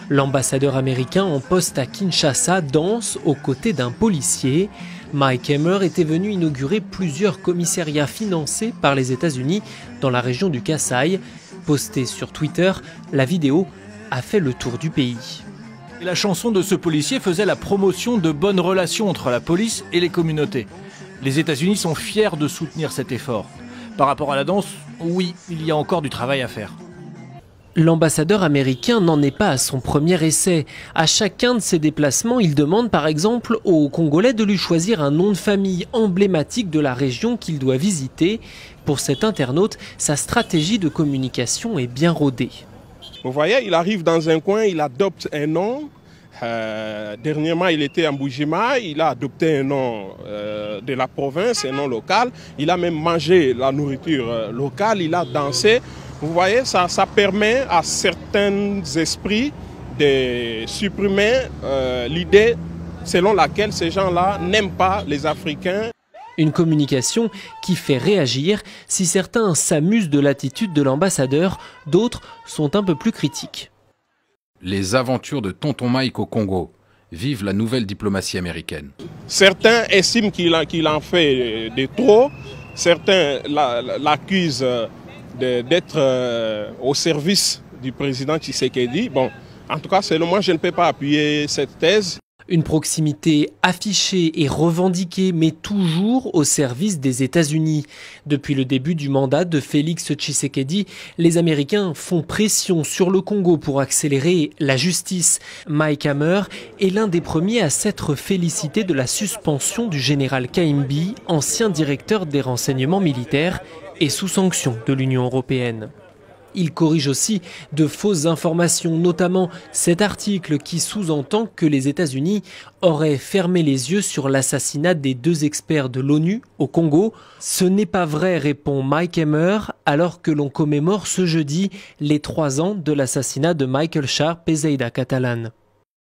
L'ambassadeur américain en poste à Kinshasa danse aux côtés d'un policier. Mike Hammer était venu inaugurer plusieurs commissariats financés par les États-Unis dans la région du Kasaï. Postée sur Twitter, la vidéo a fait le tour du pays. Et la chanson de ce policier faisait la promotion de bonnes relations entre la police et les communautés. Les États-Unis sont fiers de soutenir cet effort. Par rapport à la danse, oui, il y a encore du travail à faire. L'ambassadeur américain n'en est pas à son premier essai. À chacun de ses déplacements, il demande par exemple aux Congolais de lui choisir un nom de famille emblématique de la région qu'il doit visiter. Pour cet internaute, sa stratégie de communication est bien rodée. Vous voyez, il arrive dans un coin, il adopte un nom. Dernièrement, il était à Mbujima, il a adopté un nom de la province, un nom local. Il a même mangé la nourriture locale, il a dansé. Vous voyez, ça permet à certains esprits de supprimer l'idée selon laquelle ces gens-là n'aiment pas les Africains. Une communication qui fait réagir. Si certains s'amusent de l'attitude de l'ambassadeur, d'autres sont un peu plus critiques. Les aventures de Tonton Mike au Congo. Vive la nouvelle diplomatie américaine. Certains estiment qu'il en fait de trop. Certains l'accusent d'être au service du président Tshisekedi. Bon, en tout cas, selon moi, je ne peux pas appuyer cette thèse. Une proximité affichée et revendiquée, mais toujours au service des États-Unis. Depuis le début du mandat de Félix Tshisekedi, les Américains font pression sur le Congo pour accélérer la justice. Mike Hammer est l'un des premiers à s'être félicité de la suspension du général Khaimbi, ancien directeur des renseignements militaires et sous sanction de l'Union européenne. Il corrige aussi de fausses informations, notamment cet article qui sous-entend que les États-Unis auraient fermé les yeux sur l'assassinat des 2 experts de l'ONU au Congo. Ce n'est pas vrai, répond Mike Hammer, alors que l'on commémore ce jeudi les 3 ans de l'assassinat de Michael Sharp et Zaida Catalan.